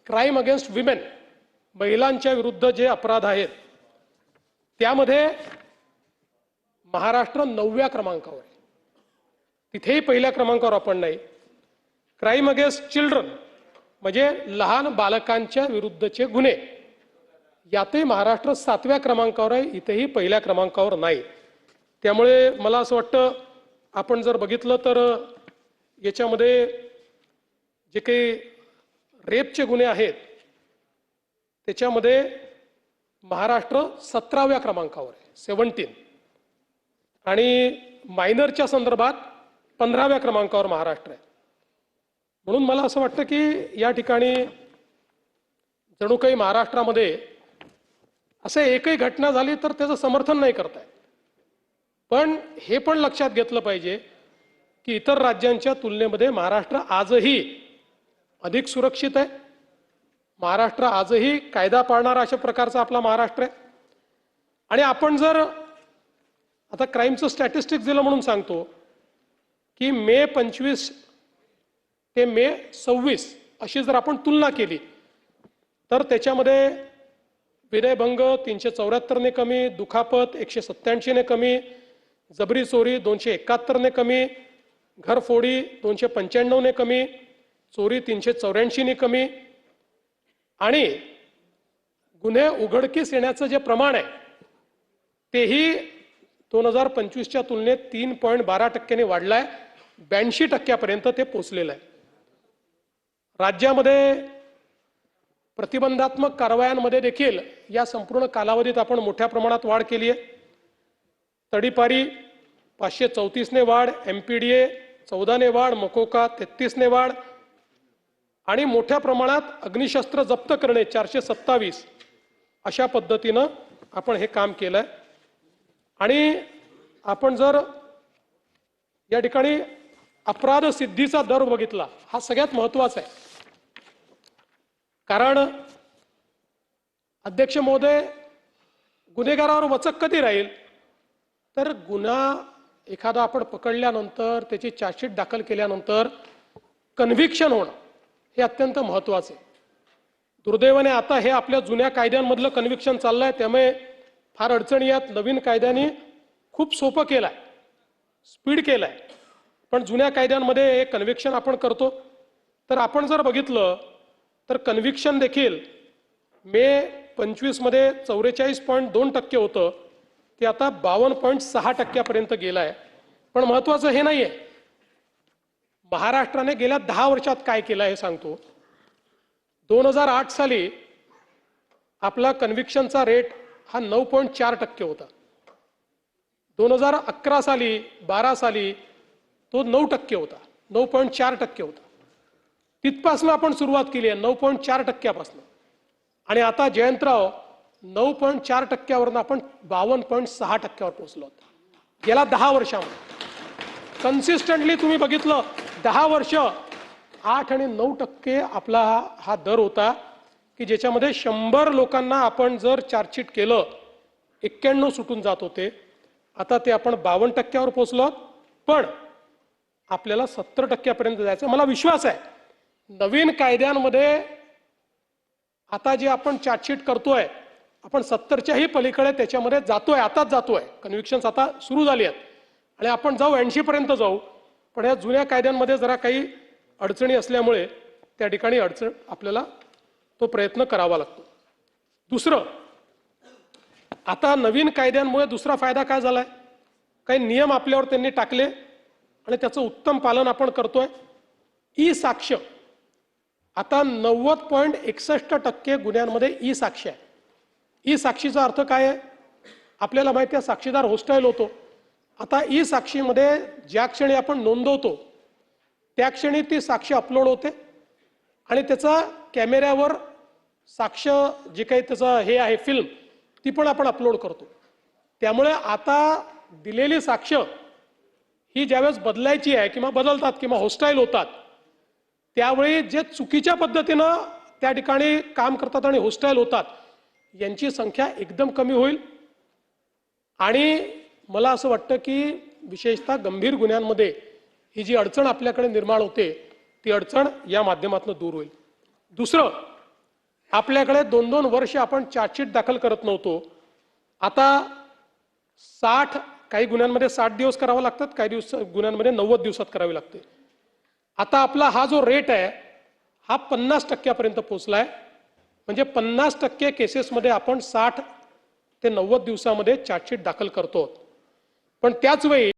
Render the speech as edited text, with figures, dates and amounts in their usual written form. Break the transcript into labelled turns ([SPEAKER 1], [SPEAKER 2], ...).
[SPEAKER 1] Crime against women, महिलांच्या विरुद्ध जे अपराध आहेत त्यामध्ये महाराष्ट्र 9व्या क्रमांकावर आहे. तिथेही पहिल्या क्रमांकावर आपण नाही. क्राईम अगेन्स्ट चिल्ड्रन म्हणजे लहान बालकांच्या विरुद्धचे गुन्हे, यातही महाराष्ट्र 7व्या क्रमांकावर आहे, इथेही पहिल्या क्रमांकावर नाही. त्यामुळे मला असं वाटतं आपण जर बघितलं तर याच्यामध्ये जे काही रेपचे गुन्हे आहेत त्याच्यामध्ये महाराष्ट्र 17व्या क्रमांकावर आहे, 17. आणि मायनरच्या संदर्भात 15व्या क्रमांकावर महाराष्ट्र आहे. म्हणून मला असं वाटतं की या ठिकाणी जणू काही महाराष्ट्रामध्ये असं एकही घटना झाली तर त्याचं समर्थन नाही करतायत. पण हे पण लक्षात घेतलं पाहिजे की इतर राज्यांच्या तुलनेमध्ये महाराष्ट्र आजही अधिक सुरक्षित आहे. महाराष्ट्र आजही कायदा पाळणारा अशा प्रकारचा आपला महाराष्ट्र आहे. आणि आपण जर आता क्राईमचं स्टॅटिस्टिक्स दिलं म्हणून सांगतो की मे 25 ते मे 26 अशी जर आपण तुलना केली तर त्याच्यामध्ये विनयभंग 374 ने कमी, दुखापत 187 ने कमी, जबरी चोरी 271 ने कमी, घरफोडी 295 ने कमी, चोरी 384 ने कमी, आणि गुन्हे उघडकीस येण्याचं जे प्रमाण आहे तेही 2025च्या तुलनेत 3.12% वाढलंय, 82% ते पोहोचलेलं आहे. राज्यामध्ये प्रतिबंधात्मक कारवायांमध्ये देखील या संपूर्ण कालावधीत आपण मोठ्या प्रमाणात वाढ केली आहे. तडीपारी 534 ने वाढ, MPDA 14 ने वाढ, मकोका 33 ने वाढ, आणि मोठ्या प्रमाणात अग्निशस्त्र जप्त करणे 427 अशा पद्धतीनं आपण हे काम केलंय. आणि आपण जर या ठिकाणी अपराध सिद्धीचा दर बघितला, हा सगळ्यात महत्त्वाचा आहे. कारण अध्यक्ष महोदय, गुन्हेगारावर वचक कधी राहील तर गुन्हा एखादा आपण पकडल्यानंतर त्याची चार्जशीट दाखल केल्यानंतर कन्व्हिक्शन होणं हे अत्यंत महत्त्वाचं आहे. दुर्दैवाने आता हे आपल्या जुन्या कायद्यांमधलं कन्व्हिक्शन चाललंय, त्यामुळे फार अडचणी यात. नवीन कायद्यांनी खूप सोपं केलं आहे, स्पीड केलं आहे. पण जुन्या कायद्यांमध्ये हे कन्व्हिक्शन आपण करतो. तर आपण जर बघितलं तर कन्व्हिक्शन देखील मे 25 मध्ये 44.2% होतं, ते आता 52.6% गेलं आहे. पण महत्त्वाचं हे नाही आहे, महाराष्ट्राने गेल्या 10 वर्षात काय केलं हे सांगतो. 2008 साली आपला कन्व्हिक्शनचा रेट हा 9.4% होता. 2011 साली 12 साली तो 9% होता, 9.4% होता. तिथपासून आपण सुरुवात केली आहे 9.4%पासून, आणि आता जयंतराव 9.4%वरून आपण 52.6%वर पोहोचलो आहोत. गेल्या 10 वर्षामध्ये कन्सिस्टंटली तुम्ही बघितलं 10 वर्ष 8 आणि 9% आपला हा दर होता की ज्याच्यामध्ये 100 लोकांना आपण जर चार्जशीट केलं 91 सुटून जात होते. आता ते आपण 52%वर पोहोचलो. पण आपल्याला 70%पर्यंत जायचं. मला विश्वास आहे नवीन कायद्यांमध्ये आता जे आपण चार्जशीट करतोय आपण 70च्याही पलीकडे त्याच्यामध्ये जातोय, आताच जातोय. कन्व्हिक्शन्स आता सुरू झाली आहेत आणि आपण जाऊ 80 पर्यंत जाऊ. पण या जुन्या कायद्यांमध्ये जरा काही अडचणी असल्यामुळे त्या ठिकाणी आपल्याला तो प्रयत्न करावा लागतो. दुसरं, आता नवीन कायद्यांमुळे दुसरा फायदा काय झालाय, काही नियम आपल्यावर त्यांनी टाकले आणि त्याचं उत्तम पालन आपण करतोय. ई साक्ष, आता 90.61% गुन्ह्यांमध्ये ई साक्ष आहे. ई साक्षीचा अर्थ काय आहे आपल्याला माहिती आहे, साक्षीदार होस्टाईल होतो. आता ई साक्षीमध्ये ज्या क्षणी आपण नोंदवतो त्या क्षणी ती साक्ष अपलोड होते आणि त्याचा कॅमेऱ्यावर साक्ष जे काही त्याचं हे आहे फिल्म ती पण आपण अपलोड करतो. त्यामुळे आता दिलेली साक्ष ही ज्यावेळेस बदलायची आहे किंवा बदलतात किंवा होस्टाईल होतात त्यावेळी जे चुकीच्या पद्धतीनं त्या ठिकाणी काम करतात आणि होस्टाईल होतात यांची संख्या एकदम कमी होईल. आणि मला असं वाटतं की विशेषतः गंभीर गुन्ह्यांमध्ये ही जी अडचण आपल्याकडे निर्माण होते ती अडचण या माध्यमातून दूर होईल. दुसरं, आपल्याकडे 2-2 वर्ष आपण चार्जशीट दाखल करत नव्हतो. आता 60 काही गुन्ह्यांमध्ये 60 दिवस करावं लागतात, काही गुन्ह्यांमध्ये 90 दिवसात करावी लागते. आता आपला हा जो रेट आहे हा 50% पोहोचलाय. म्हणजे 50% केसेसमध्ये आपण 60 ते 90 दिवसामध्ये चार्जशीट दाखल करतो. पण त्याच वेळी